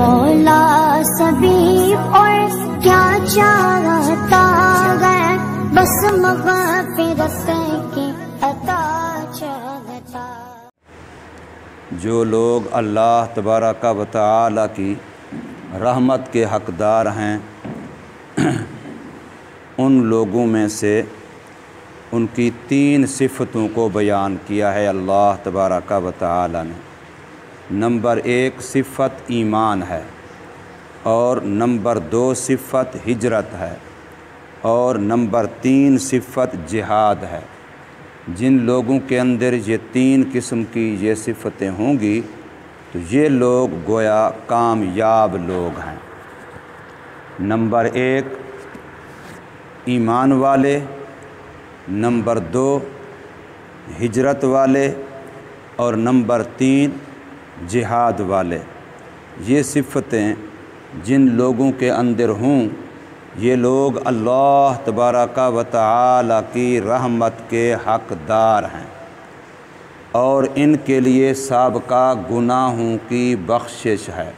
مولا سبھی اور کیا چاہتا ہے، بس مغفرت کی عطا چاہتا۔ جو لوگ اللہ تبارک و تعالی کی رحمت کے حقدار ہیں، ان لوگوں میں سے ان کی 3 صفتوں کو بیان کیا ہے اللہ تبارک و تعالی نے۔ نمبر 1 صفت ایمان ہے، اور نمبر 2 صفت ہجرت ہے، اور نمبر 3 صفت جہاد ہے۔ جن لوگوں کے اندر یہ 3 قسم کی یہ صفتیں ہوں گی تو یہ لوگ گویا کامیاب لوگ ہیں۔ نمبر 1 ایمان والے، نمبر 2 ہجرت والے، اور نمبر 3 جہاد والے۔ یہ صفتیں جن لوگوں کے اندر ہوں، یہ لوگ اللہ تبارک و تعالی کی رحمت کے حقدار ہیں، اور ان کے لیے سابقہ گناہوں کی بخشش ہے،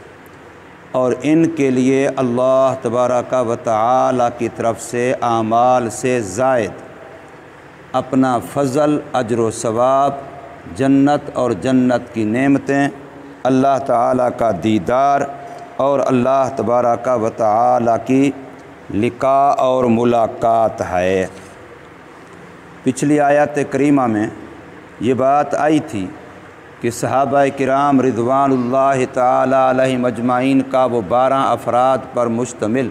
اور ان کے لیے اللہ تبارک و تعالی کی طرف سے اعمال سے زائد اپنا فضل، اجر و ثواب، جنت اور جنت کی نعمتیں، اللہ تعالیٰ کا دیدار اور اللہ تبارک و تعالیٰ کی لقاء اور ملاقات ہے۔ پچھلی آیات کریمہ میں یہ بات آئی تھی کہ صحابہ کرام رضوان اللہ تعالیٰ علیہم اجمعین کا وہ 12 افراد پر مشتمل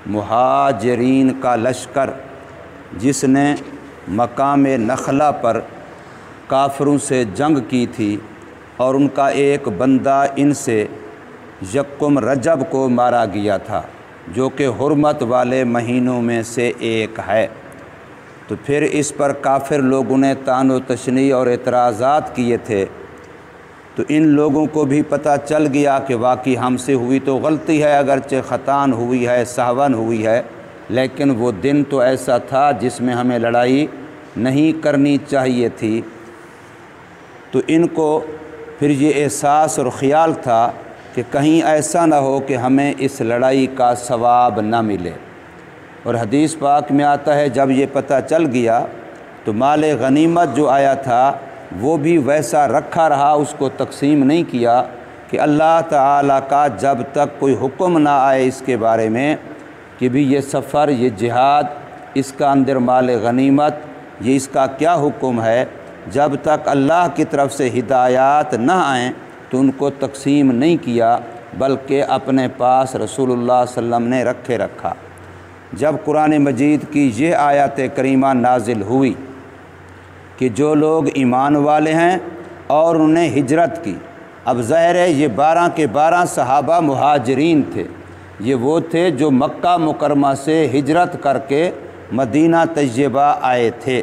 مہاجرین کا لشکر، جس نے مقام نخلہ پر کافروں سے جنگ کی تھی، اور ان کا ایک بندہ ان سے یکم رجب کو مارا گیا تھا، جو کہ حرمت والے مہینوں میں سے ایک ہے۔ تو پھر اس پر کافر لوگوں نے طعن و تشنیع اور اعتراضات کیے تھے، تو ان لوگوں کو بھی پتہ چل گیا کہ واقعی ہم سے ہوئی تو غلطی ہے، اگرچہ خطان ہوئی ہے، سہون ہوئی ہے، لیکن وہ دن تو ایسا تھا جس میں ہمیں لڑائی نہیں کرنی چاہیے تھی۔ تو ان کو پھر یہ احساس اور خیال تھا کہ کہیں ایسا نہ ہو کہ ہمیں اس لڑائی کا ثواب نہ ملے، اور حدیث پاک میں آتا ہے جب یہ پتہ چل گیا تو مال غنیمت جو آیا تھا وہ بھی ویسا رکھا رہا، اس کو تقسیم نہیں کیا، کہ اللہ تعالیٰ کا جب تک کوئی حکم نہ آئے اس کے بارے میں کہ بھی یہ سفر، یہ جہاد، اس کا اندر مال غنیمت، یہ اس کا کیا حکم ہے، جب تک اللہ کی طرف سے ہدایات نہ آئیں تو ان کو تقسیم نہیں کیا، بلکہ اپنے پاس رسول اللہ صلی اللہ علیہ وسلم نے رکھے رکھا۔ جب قرآن مجید کی یہ آیات کریمہ نازل ہوئی کہ جو لوگ ایمان والے ہیں اور انہوں نے ہجرت کی، اب ظاہر ہے یہ 12 کے 12 صحابہ مہاجرین تھے، یہ وہ تھے جو مکہ مکرمہ سے ہجرت کر کے مدینہ طیبہ آئے تھے،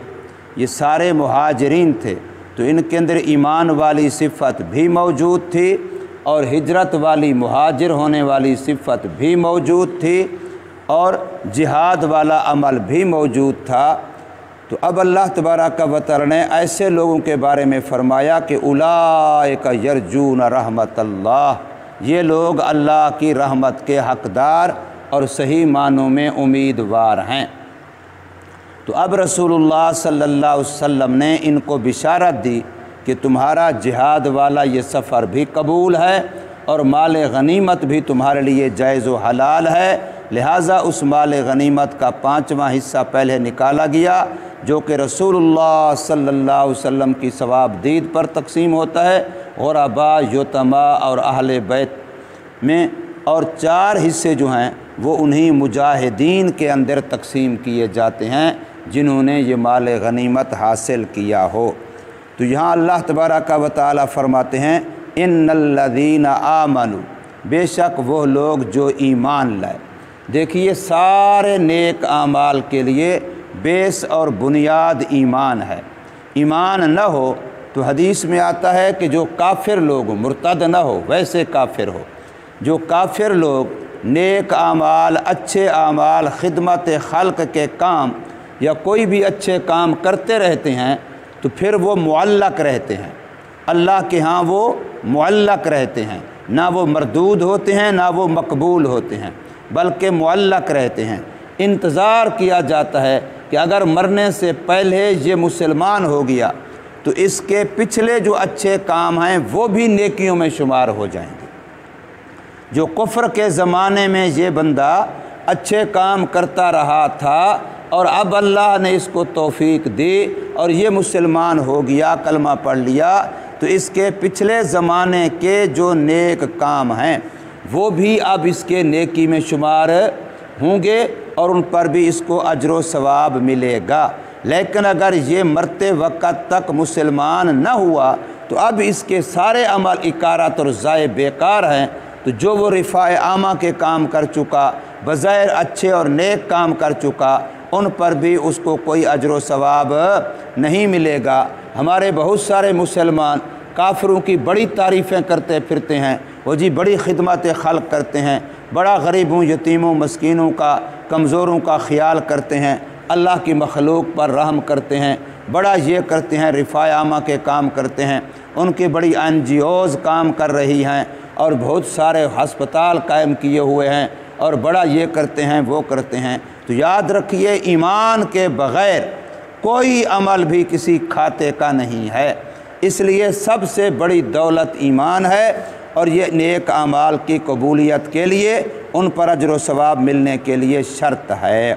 یہ سارے مہاجرین تھے، تو ان کے اندر ایمان والی صفت بھی موجود تھی اور ہجرت والی، مہاجر ہونے والی صفت بھی موجود تھی، اور جہاد والا عمل بھی موجود تھا۔ تو اب اللہ تبارک و تعالی نے ایسے لوگوں کے بارے میں فرمایا کہ اولئک یرجون رحمت اللہ، یہ لوگ اللہ کی رحمت کے حقدار اور صحیح معنوں میں امیدوار ہیں۔ تو اب رسول اللہ صلی اللہ علیہ وسلم نے ان کو بشارت دی کہ تمہارا جہاد والا یہ سفر بھی قبول ہے، اور مال غنیمت بھی تمہارے لیے جائز و حلال ہے، لہٰذا اس مال غنیمت کا 5واں حصہ پہلے نکالا گیا، جو کہ رسول اللہ صلی اللہ علیہ وسلم کی ثواب دید پر تقسیم ہوتا ہے، غرباء، یتما اور اہل بیت میں، اور 4 حصے جو ہیں وہ انہی مجاہدین کے اندر تقسیم کیے جاتے ہیں جنہوں نے یہ مال غنیمت حاصل کیا ہو۔ تو یہاں اللہ تبارک و تعالی فرماتے ہیں ان الذین آمنوا، بے شک وہ لوگ جو ایمان لائے۔ دیکھیے سارے نیک اعمال کے لیے بیس اور بنیاد ایمان ہے، ایمان نہ ہو تو حدیث میں آتا ہے کہ جو کافر لوگ، مرتد نہ ہو ویسے کافر ہو، جو کافر لوگ نیک اعمال، اچھے اعمال، خدمت خلق کے کام یا کوئی بھی اچھے کام کرتے رہتے ہیں تو پھر وہ معلق رہتے ہیں، اللہ کے ہاں وہ معلق رہتے ہیں، نہ وہ مردود ہوتے ہیں نہ وہ مقبول ہوتے ہیں، بلکہ معلق رہتے ہیں۔ انتظار کیا جاتا ہے کہ اگر مرنے سے پہلے یہ مسلمان ہو گیا تو اس کے پچھلے جو اچھے کام ہیں وہ بھی نیکیوں میں شمار ہو جائیں گے۔ جو کفر کے زمانے میں یہ بندہ اچھے کام کرتا رہا تھا اور اب اللہ نے اس کو توفیق دی اور یہ مسلمان ہو گیا، کلمہ پڑھ لیا، تو اس کے پچھلے زمانے کے جو نیک کام ہیں وہ بھی اب اس کے نیکی میں شمار ہوں گے اور ان پر بھی اس کو اجر و ثواب ملے گا۔ لیکن اگر یہ مرتے وقت تک مسلمان نہ ہوا تو اب اس کے سارے عمل اکارت اور ضائع بیکار ہیں، تو جو وہ رفاع عامہ کے کام کر چکا، بظاہر اچھے اور نیک کام کر چکا، ان پر بھی اس کو کوئی اجر و ثواب نہیں ملے گا۔ ہمارے بہت سارے مسلمان کافروں کی بڑی تعریفیں کرتے پھرتے ہیں، وہ جی بڑی خدمت خلق کرتے ہیں، بڑا غریبوں، یتیموں، مسکینوں کا، کمزوروں کا خیال کرتے ہیں، اللہ کی مخلوق پر رحم کرتے ہیں، بڑا یہ کرتے ہیں، رفاع عامہ کے کام کرتے ہیں، ان کی بڑی NGOs کام کر رہی ہیں اور بہت سارے ہسپتال قائم کیے ہوئے ہیں اور بڑا یہ کرتے ہیں وہ کرتے ہیں۔ تو یاد رکھیے ایمان کے بغیر کوئی عمل بھی کسی کھاتے کا نہیں ہے، اس لیے سب سے بڑی دولت ایمان ہے، اور یہ نیک اعمال کی قبولیت کے لیے ان پر اجر و ثواب ملنے کے لیے شرط ہے۔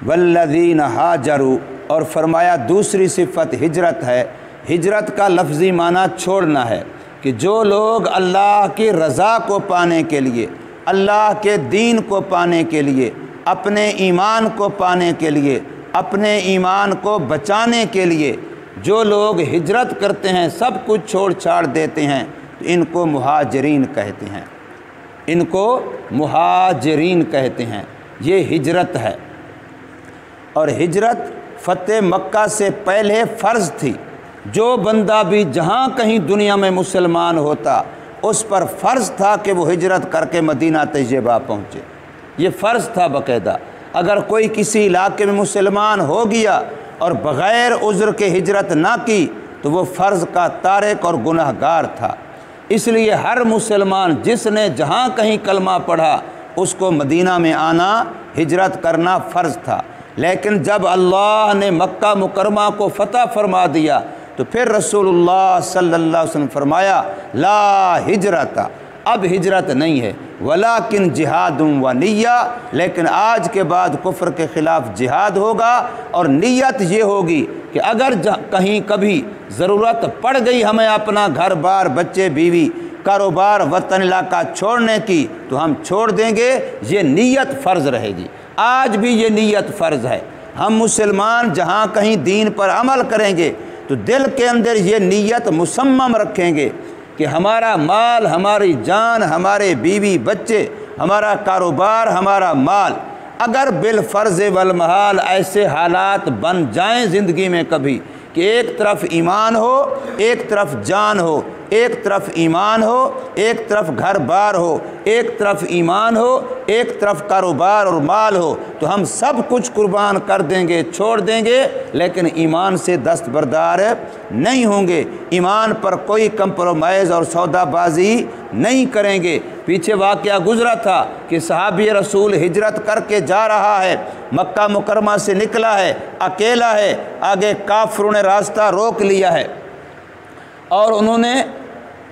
والذین ہاجروا، اور فرمایا دوسری صفت ہجرت ہے۔ ہجرت کا لفظی معنی چھوڑنا ہے، کہ جو لوگ اللہ کی رضا کو پانے کے لیے، اللہ کے دین کو پانے کے لیے، اپنے ایمان کو پانے کے لیے، اپنے ایمان کو بچانے کے لیے جو لوگ ہجرت کرتے ہیں، سب کچھ چھوڑ چھاڑ دیتے ہیں، تو ان کو مہاجرین کہتے ہیں، ان کو مہاجرین کہتے ہیں۔ یہ ہجرت ہے، اور ہجرت فتح مکہ سے پہلے فرض تھی۔ جو بندہ بھی جہاں کہیں دنیا میں مسلمان ہوتا اس پر فرض تھا کہ وہ ہجرت کر کے مدینہ طیبہ پہنچے، یہ فرض تھا باقاعدہ۔ اگر کوئی کسی علاقے میں مسلمان ہو گیا اور بغیر عذر کے ہجرت نہ کی تو وہ فرض کا تارک اور گناہ گار تھا۔ اس لیے ہر مسلمان جس نے جہاں کہیں کلمہ پڑھا اس کو مدینہ میں آنا، ہجرت کرنا فرض تھا۔ لیکن جب اللہ نے مکہ مکرمہ کو فتح فرما دیا تو پھر رسول اللہ صلی اللہ علیہ وسلم فرمایا لا ہجرت، اب ہجرت نہیں ہے، ولیکن جہاد و نیہ، لیکن آج کے بعد کفر کے خلاف جہاد ہوگا، اور نیت یہ ہوگی کہ اگر کہیں کبھی ضرورت پڑ گئی ہمیں اپنا گھر بار، بچے بیوی، کاروبار، وطن علاقہ چھوڑنے کی تو ہم چھوڑ دیں گے، یہ نیت فرض رہے گی۔ آج بھی یہ نیت فرض ہے۔ ہم مسلمان جہاں کہیں دین پر عمل کریں گے تو دل کے اندر یہ نیت مصمم رکھیں گے کہ ہمارا مال، ہماری جان، ہمارے بیوی بچے، ہمارا کاروبار، ہمارا مال، اگر بالفرض والمحال ایسے حالات بن جائیں زندگی میں کبھی کہ ایک طرف ایمان ہو، ایک طرف جان ہو، ایک طرف ایمان ہو، ایک طرف گھر بار ہو، ایک طرف ایمان ہو، ایک طرف کاروبار اور مال ہو، تو ہم سب کچھ قربان کر دیں گے، چھوڑ دیں گے، لیکن ایمان سے دستبردار نہیں ہوں گے، ایمان پر کوئی کمپرومائز اور سودا بازی نہیں کریں گے۔ پیچھے واقعہ گزرا تھا کہ صحابی رسول ہجرت کر کے جا رہا ہے، مکہ مکرمہ سے نکلا ہے، اکیلا ہے، آگے کافروں نے راستہ روک لیا ہے اور انہوں نے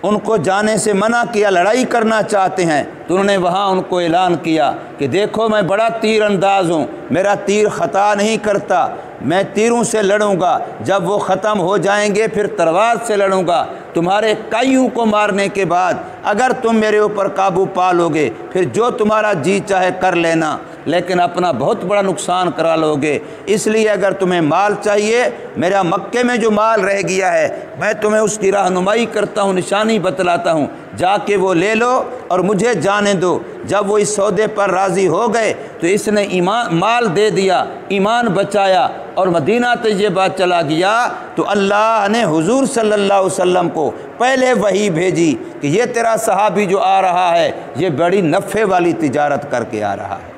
ان کو جانے سے منع کیا، لڑائی کرنا چاہتے ہیں، تو انہوں نے وہاں ان کو اعلان کیا کہ دیکھو میں بڑا تیر انداز ہوں، میرا تیر خطا نہیں کرتا، میں تیروں سے لڑوں گا، جب وہ ختم ہو جائیں گے پھر تلوار سے لڑوں گا، تمہارے کئیوں کو مارنے کے بعد اگر تم میرے اوپر قابو پا لو گے پھر جو تمہارا جی چاہے کر لینا، لیکن اپنا بہت بڑا نقصان کرا لو گے، اس لیے اگر تمہیں مال چاہیے، میرا مکے میں جو مال رہ گیا ہے میں تمہیں اس کی رہنمائی کرتا ہوں، نشانی بتلاتا ہوں، جا کے وہ لے لو اور مجھے جانے دو۔ جب وہ اس سودے پر راضی ہو گئے تو اس نے مال دے دیا، ایمان بچایا اور مدینہ طیبہ چلا گیا، تو اللہ نے حضور صلی اللہ علیہ وسلم کو پہلے وحی بھیجی کہ یہ تیرا صحابی جو آ رہا ہے یہ بڑی نفع والی تجارت کر کے آ رہا ہے۔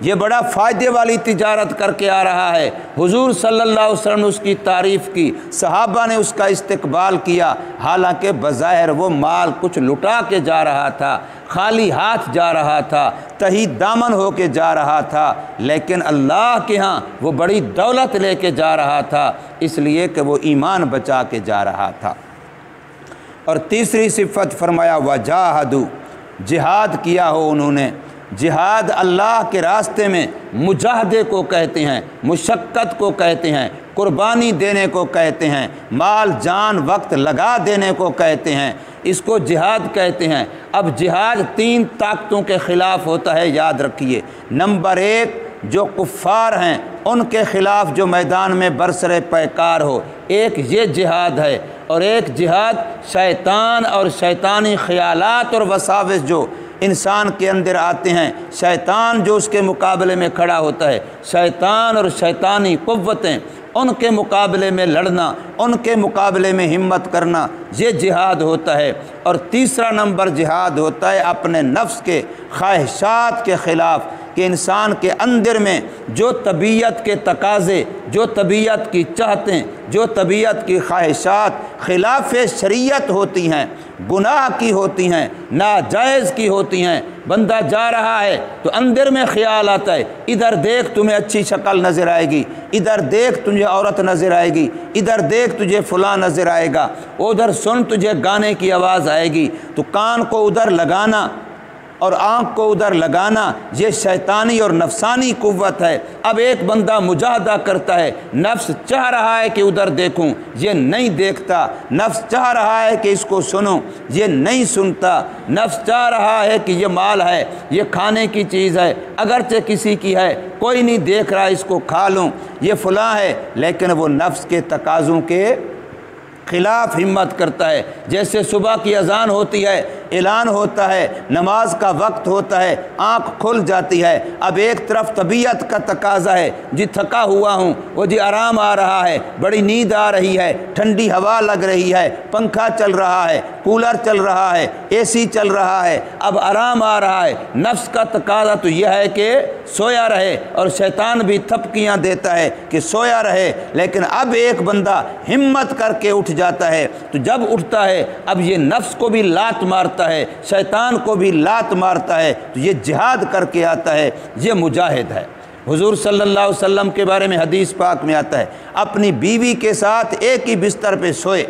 یہ بڑا فائدے والی تجارت کر کے آ رہا ہے۔ حضور صلی اللہ علیہ وسلم نے اس کی تعریف کی، صحابہ نے اس کا استقبال کیا، حالانکہ بظاہر وہ مال کچھ لٹا کے جا رہا تھا، خالی ہاتھ جا رہا تھا، تہی دامن ہو کے جا رہا تھا، لیکن اللہ کے ہاں وہ بڑی دولت لے کے جا رہا تھا، اس لیے کہ وہ ایمان بچا کے جا رہا تھا۔ اور تیسری صفت فرمایا وجاہدوا، جہاد کیا ہو انہوں نے۔ جہاد اللہ کے راستے میں مجاہدے کو کہتے ہیں، مشقت کو کہتے ہیں، قربانی دینے کو کہتے ہیں، مال جان وقت لگا دینے کو کہتے ہیں، اس کو جہاد کہتے ہیں۔ اب جہاد 3 طاقتوں کے خلاف ہوتا ہے، یاد رکھیے۔ نمبر 1، جو کفار ہیں ان کے خلاف جو میدان میں برسر پیکار ہو، ایک یہ جہاد ہے، اور ایک جہاد شیطان اور شیطانی خیالات اور وساوس جو انسان کے اندر آتے ہیں، شیطان جو اس کے مقابلے میں کھڑا ہوتا ہے، شیطان اور شیطانی قوتیں، ان کے مقابلے میں لڑنا، ان کے مقابلے میں ہمت کرنا، یہ جہاد ہوتا ہے۔ اور تیسرا نمبر جہاد ہوتا ہے اپنے نفس کے خواہشات کے خلاف، کہ انسان کے اندر میں جو طبیعت کے تقاضے، جو طبیعت کی چاہتیں، جو طبیعت کی خواہشات خلاف شریعت ہوتی ہیں، گناہ کی ہوتی ہیں، ناجائز کی ہوتی ہیں، بندہ جا رہا ہے تو اندر میں خیال آتا ہے، ادھر دیکھ تمہیں اچھی شکل نظر آئے گی، ادھر دیکھ تجھے عورت نظر آئے گی، ادھر دیکھ تجھے فلاں نظر آئے گا، ادھر سن تجھے گانے کی آواز آئے گی، تو کان کو ادھر لگانا اور آنکھ کو ادھر لگانا، یہ شیطانی اور نفسانی قوت ہے۔ اب ایک بندہ مجاہدہ کرتا ہے، نفس چاہ رہا ہے کہ ادھر دیکھوں، یہ نہیں دیکھتا، نفس چاہ رہا ہے کہ اس کو سنوں، یہ نہیں سنتا، نفس چاہ رہا ہے کہ یہ مال ہے، یہ کھانے کی چیز ہے، اگرچہ کسی کی ہے، کوئی نہیں دیکھ رہا اس کو کھا لوں، یہ فلاں ہے، لیکن وہ نفس کے تقاضوں کے خلاف ہمت کرتا ہے۔ جیسے صبح کی اذان ہوتی ہے، اعلان ہوتا ہے، نماز کا وقت ہوتا ہے، آنکھ کھل جاتی ہے، اب ایک طرف طبیعت کا تقاضا ہے، جی تھکا ہوا ہوں، وہ جی آرام آ رہا ہے، بڑی نیند آ رہی ہے، ٹھنڈی ہوا لگ رہی ہے، پنکھا چل رہا ہے، کولر چل رہا ہے، اے سی چل رہا ہے، اب آرام آ رہا ہے۔ نفس کا تقاضا تو یہ ہے کہ سویا رہے، اور شیطان بھی تھپکیاں دیتا ہے کہ سویا رہے، لیکن اب ایک بندہ ہمت کر کے اٹھ جاتا ہے، تو جب اٹھتا ہے اب یہ نفس کو بھی لات مارتا ہے، شیطان کو بھی لات مارتا ہے، تو یہ جہاد کر کے آتا ہے، یہ مجاہد ہے۔ حضور صلی اللہ علیہ وسلم کے بارے میں حدیث پاک میں آتا ہے، اپنی بیوی کے ساتھ ایک ہی بستر پہ سوئے،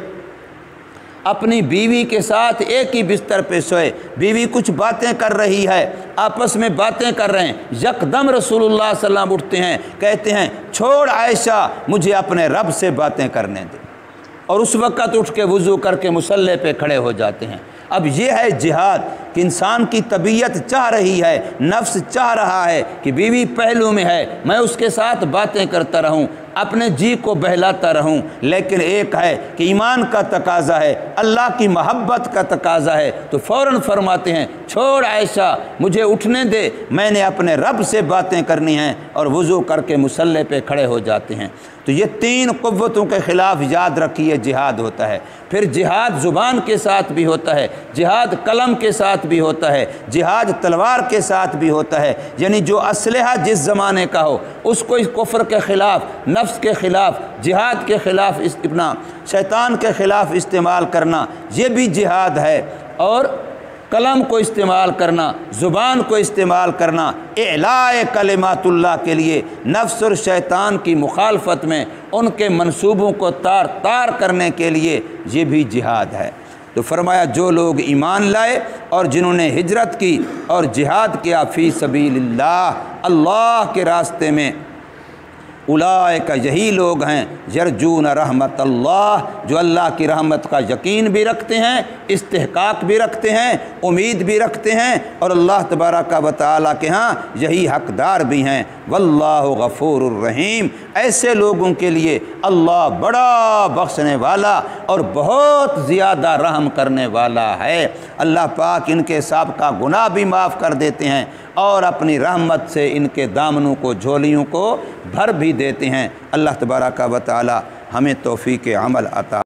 اپنی بیوی کے ساتھ ایک ہی بستر پہ سوئے، بیوی کچھ باتیں کر رہی ہے، آپس میں باتیں کر رہے ہیں، یکدم رسول اللہ صلی اللہ علیہ وسلم اٹھتے ہیں، کہتے ہیں چھوڑ عائشہ، مجھے اپنے رب سے باتیں کرنے دے، اور اس وقت اٹھ کے وضو کر کے مصلی پہ کھڑے ہو جاتے ہیں۔ اب یہ ہے جہاد کہ انسان کی طبیعت چاہ رہی ہے، نفس چاہ رہا ہے کہ بیوی پہلو میں ہے، میں اس کے ساتھ باتیں کرتا رہوں، اپنے جی کو بہلاتا رہوں، لیکن ایک ہے کہ ایمان کا تقاضا ہے، اللہ کی محبت کا تقاضا ہے، تو فوراً فرماتے ہیں چھوڑ عائشہ، مجھے اٹھنے دے، میں نے اپنے رب سے باتیں کرنی ہیں، اور وضو کر کے مصلی پہ کھڑے ہو جاتے ہیں۔ تو یہ 3 قوتوں کے خلاف یاد رکھیے جہاد ہوتا ہے۔ پھر جہاد زبان کے ساتھ بھی ہوتا ہے، جہاد قلم کے ساتھ بھی ہوتا ہے، جہاد تلوار کے ساتھ بھی ہوتا ہے، یعنی جو اسلحہ جس زمانے کا ہو اس کو اس کفر کے خلاف، نفس کے خلاف، جہاد کے خلاف، اپنا شیطان کے خلاف استعمال کرنا، یہ بھی جہاد ہے۔ اور قلم کو استعمال کرنا، زبان کو استعمال کرنا اعلاء کلمات اللہ کے لیے، نفس اور شیطان کی مخالفت میں ان کے منصوبوں کو تار تار کرنے کے لیے، یہ بھی جہاد ہے۔ تو فرمایا جو لوگ ایمان لائے اور جنہوں نے ہجرت کی اور جہاد کیا فی سبیل اللہ، اللہ کے راستے میں، اولئک یہی لوگ ہیں یرجون رحمت اللہ، جو اللہ کی رحمت کا یقین بھی رکھتے ہیں، استحقاق بھی رکھتے ہیں، امید بھی رکھتے ہیں، اور اللہ تبارک و تعالیٰ کے ہاں یہی حقدار بھی ہیں۔ واللہ غفور الرحیم، ایسے لوگوں کے لیے اللہ بڑا بخشنے والا اور بہت زیادہ رحم کرنے والا ہے۔ اللہ پاک ان کے سابقہ گناہ بھی معاف کر دیتے ہیں، اور اپنی رحمت سے ان کے دامنوں کو، جھولیوں کو بھر بھی دیتے ہیں۔ اللہ تبارک و تعالی ہمیں توفیق عمل عطا